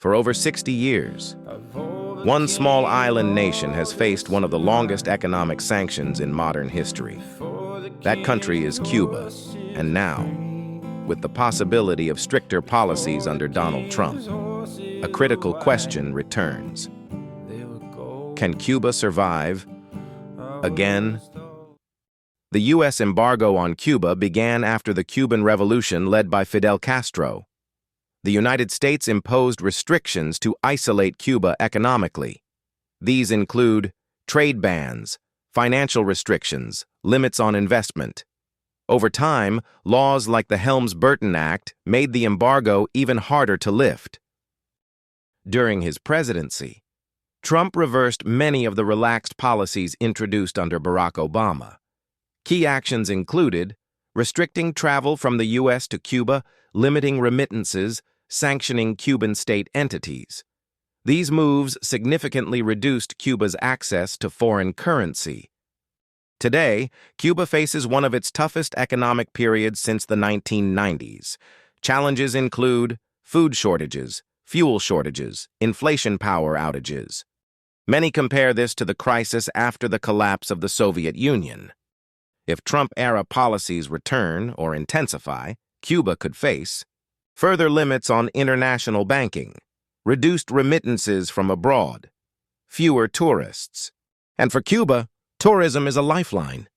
for over 60 years. One small island nation has faced one of the longest economic sanctions in modern history. That country is Cuba, and now, with the possibility of stricter policies under Donald Trump, a critical question returns. Can Cuba survive again? The U.S. embargo on Cuba began after the Cuban Revolution led by Fidel Castro. The United States imposed restrictions to isolate Cuba economically. These include trade bans, financial restrictions, limits on investment. Over time, laws like the Helms-Burton Act made the embargo even harder to lift. During his presidency, Trump reversed many of the relaxed policies introduced under Barack Obama. Key actions included restricting travel from the U.S. to Cuba, limiting remittances, sanctioning Cuban state entities. These moves significantly reduced Cuba's access to foreign currency. Today, Cuba faces one of its toughest economic periods since the 1990s. Challenges include food shortages, fuel shortages, inflation power outages. Many compare this to the crisis after the collapse of the Soviet Union. If Trump-era policies return or intensify, Cuba could face further limits on international banking, reduced remittances from abroad, fewer tourists. And for Cuba, tourism is a lifeline.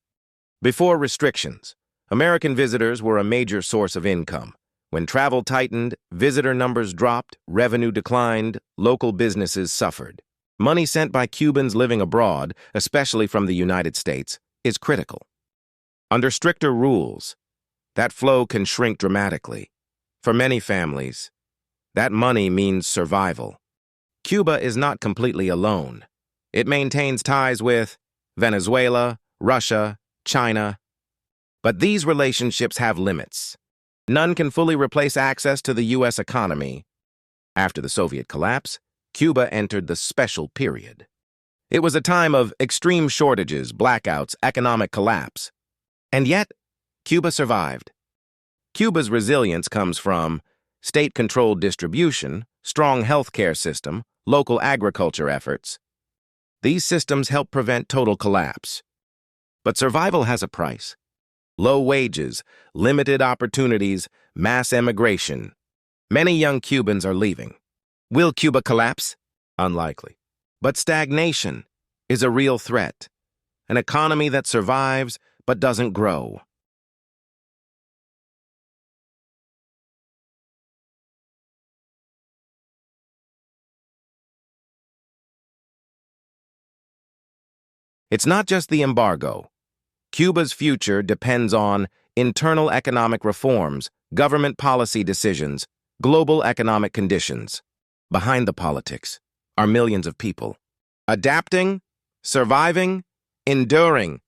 Before restrictions, American visitors were a major source of income. When travel tightened, visitor numbers dropped, revenue declined, local businesses suffered. Money sent by Cubans living abroad, especially from the United States, is critical. Under stricter rules, that flow can shrink dramatically. For many families, that money means survival. Cuba is not completely alone. It maintains ties with Venezuela, Russia, China. But these relationships have limits. None can fully replace access to the U.S. economy. After the Soviet collapse, Cuba entered the special period. It was a time of extreme shortages, blackouts, economic collapse. And yet, Cuba survived. Cuba's resilience comes from state-controlled distribution, strong healthcare system, local agriculture efforts. These systems help prevent total collapse. But survival has a price. Low wages, limited opportunities, mass emigration. Many young Cubans are leaving. Will Cuba collapse? Unlikely. But stagnation is a real threat. An economy that survives but doesn't grow. It's not just the embargo. Cuba's future depends on internal economic reforms, government policy decisions, global economic conditions. Behind the politics are millions of people, adapting, surviving, enduring.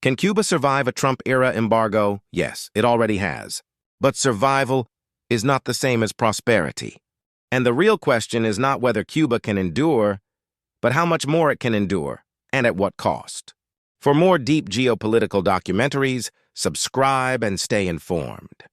Can Cuba survive a Trump-era embargo? Yes, it already has. But survival is not the same as prosperity. And the real question is not whether Cuba can endure, but how much more it can endure, and at what cost. For more deep geopolitical documentaries, subscribe and stay informed.